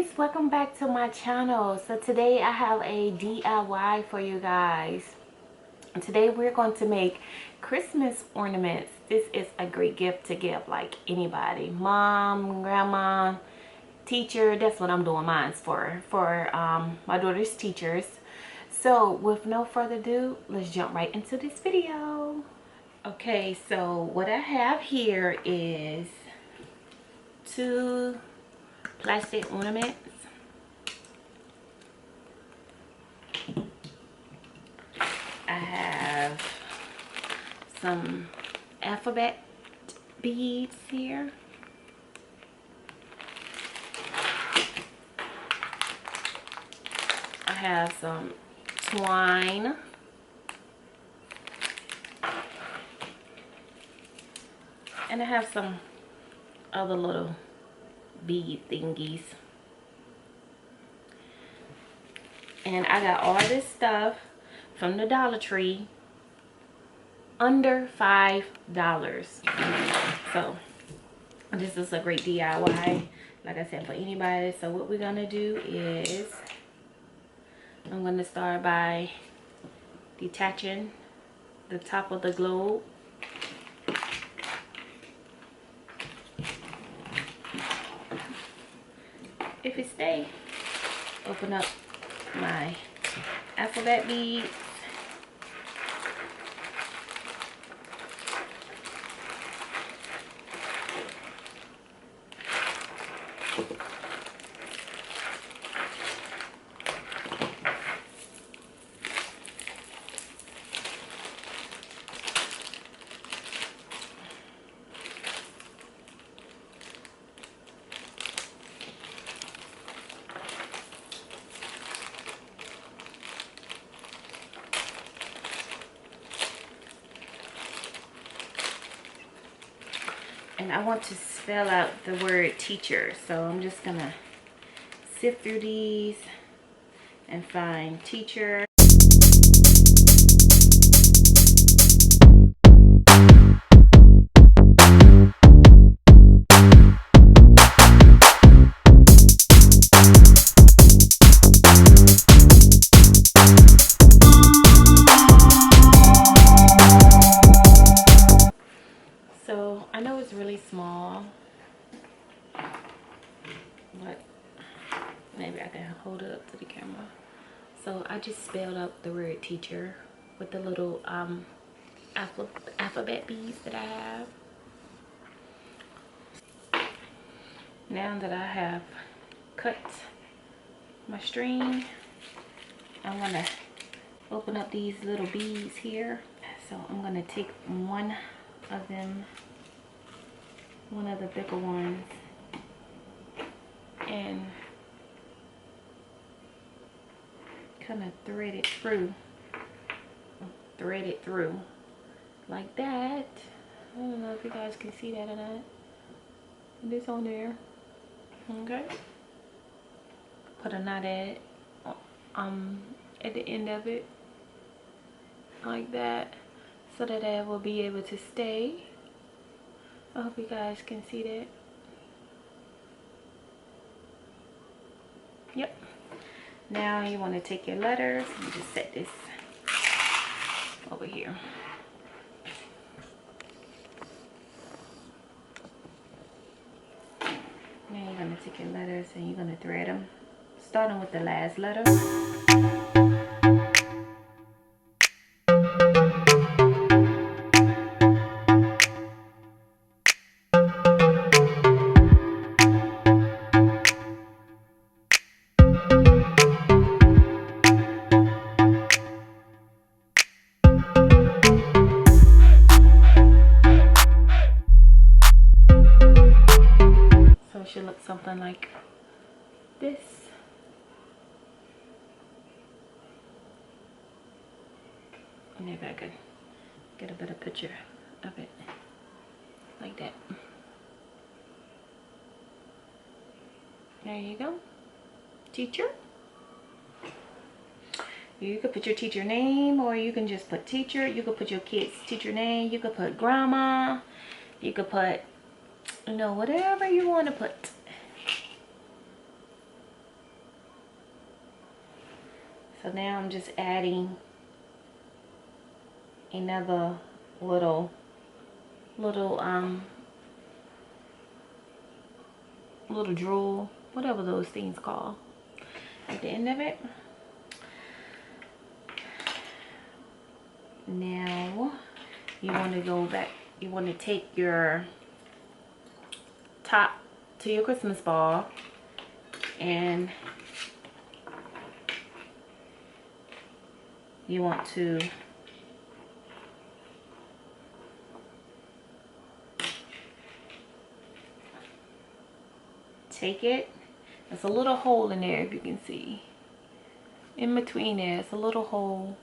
guys, welcome back to my channel. So today I have a DIY for you guys. Today we're going to make Christmas ornaments. This is a great gift to give like anybody, mom, grandma, teacher. That's what I'm doing mine for my daughter's teachers. So with no further ado, let's jump right into this video. Okay, so what I have here is 2 plastic ornaments. I have some alphabet beads here. I have some twine. And I have some other little bead thingies. And I got all this stuff from the Dollar Tree under $5. So this is a great DIY, like I said, for anybody. So what we're gonna do is I'm gonna start by detaching the top of the globe. If it stays, open up my alphabet beads. And I want to spell out the word teacher, so I'm just gonna sift through these and find teacher. So I know it's really small, but maybe I can hold it up to the camera. So I just spelled out the word teacher with the little alphabet beads that I have. Now that I have cut my string, I'm gonna open up these little beads here. So I'm gonna take one of them, one of the bigger ones, and kind of thread it through like that. I don't know if you guys can see that or not. This on there. Okay, put a knot at the end of it like that, so that I will be able to stay. I hope you guys can see that. Yep. Now you want to take your letters and just set this over here. Now you're going to take your letters and you're going to thread them, starting with the last letter. It should look something like this. Maybe I could get a better picture of it like that. There you go. Teacher. You could put your teacher name, or you can just put teacher. You could put your kid's teacher name. You could put grandma. You could put, you know, whatever you want to put. So now I'm just adding another little jewel, whatever those things call, at the end of it. Now you want to go back, you want to take your top to your Christmas ball and you want to take it. There's a little hole in there, if you can see. In between there's a little hole.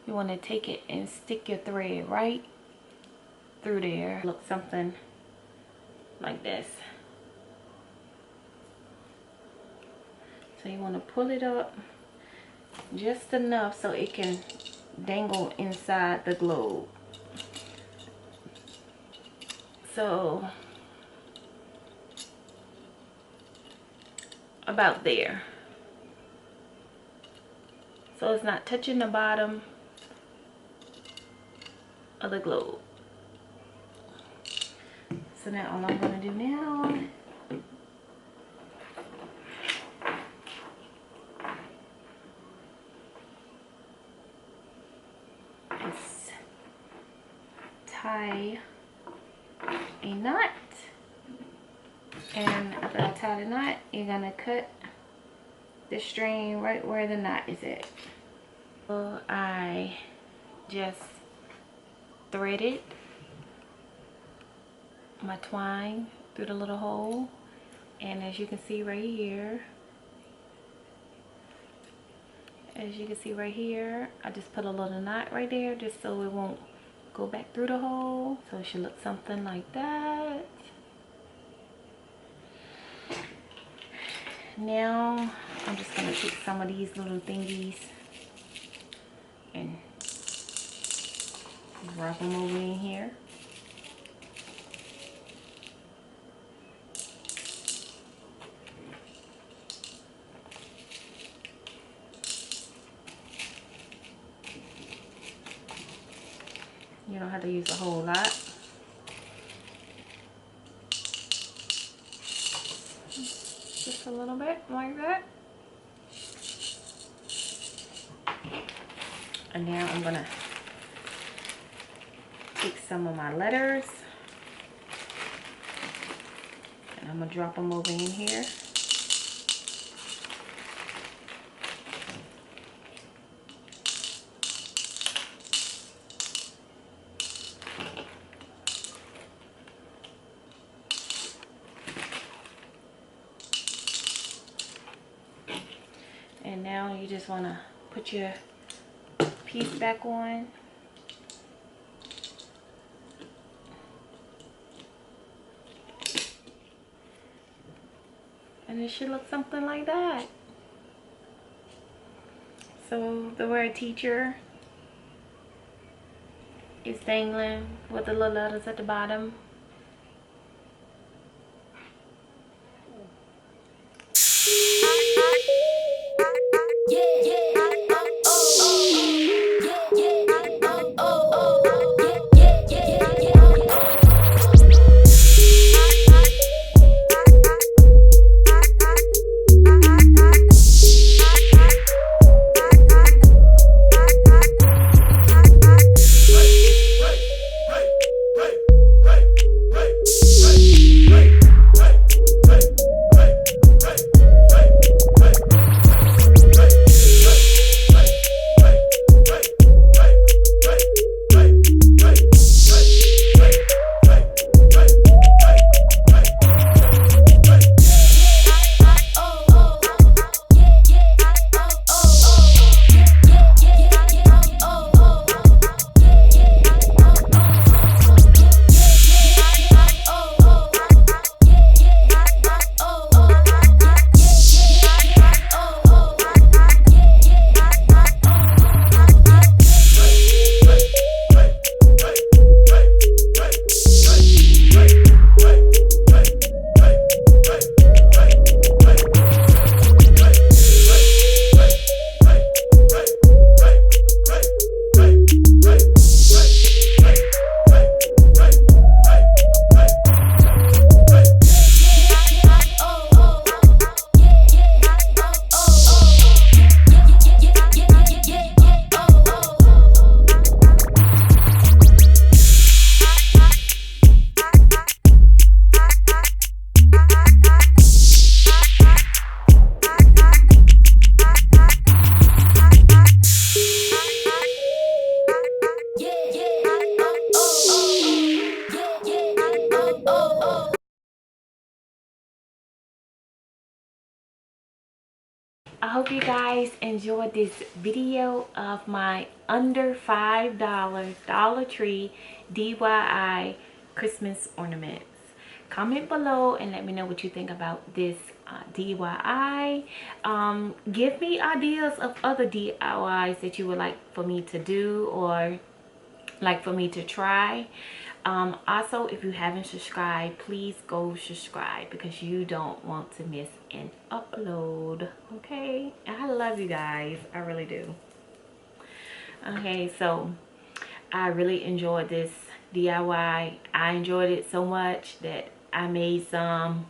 You want to take it and stick your thread right through there. Look something like this. So you want to pull it up just enough so it can dangle inside the globe. So about there, so it's not touching the bottom of the globe. So now all I'm going to do now is tie a knot. And after I tie the knot, you're gonna cut the string right where the knot is at. So I just threaded my twine through the little hole, and as you can see right here, I just put a little knot right there just so it won't go back through the hole. So it should look something like that. Now I'm just going to take some of these little thingies and drop them over in here. You don't have to use a whole lot. Just a little bit like that. And now I'm gonna take some of my letters and I'm gonna drop them over in here. And now you just want to put your piece back on. And it should look something like that. So the word teacher is dangling with the little letters at the bottom. I hope you guys enjoyed this video of my under $5 Dollar Tree DIY Christmas ornaments. Comment below and let me know what you think about this DIY. Give me ideas of other DIYs that you would like for me to do or like for me to try. Also, if you haven't subscribed, please go subscribe because you don't want to miss an upload. Okay, I love you guys, I really do. Okay, so I really enjoyed this DIY. I enjoyed it so much that I made some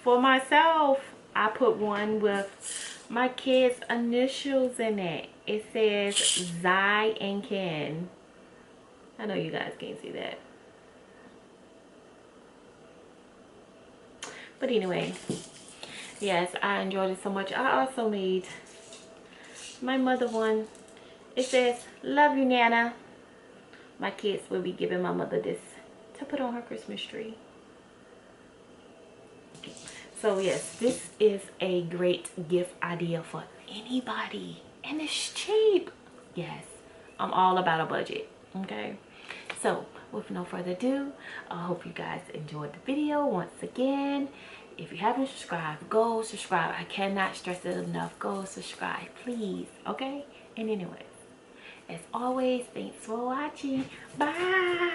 for myself. I put one with my kids' initials in it. It says Zai and Ken. I know you guys can't see that. But anyway, yes, I enjoyed it so much. I also made my mother one. It says, love you, Nana. My kids will be giving my mother this to put on her Christmas tree. So yes, this is a great gift idea for anybody. And it's cheap. Yes, I'm all about a budget. Okay. So with no further ado, I hope you guys enjoyed the video. Once again, if you haven't subscribed, go subscribe. I cannot stress it enough. Go subscribe, please. Okay? And anyway, as always, thanks for watching. Bye.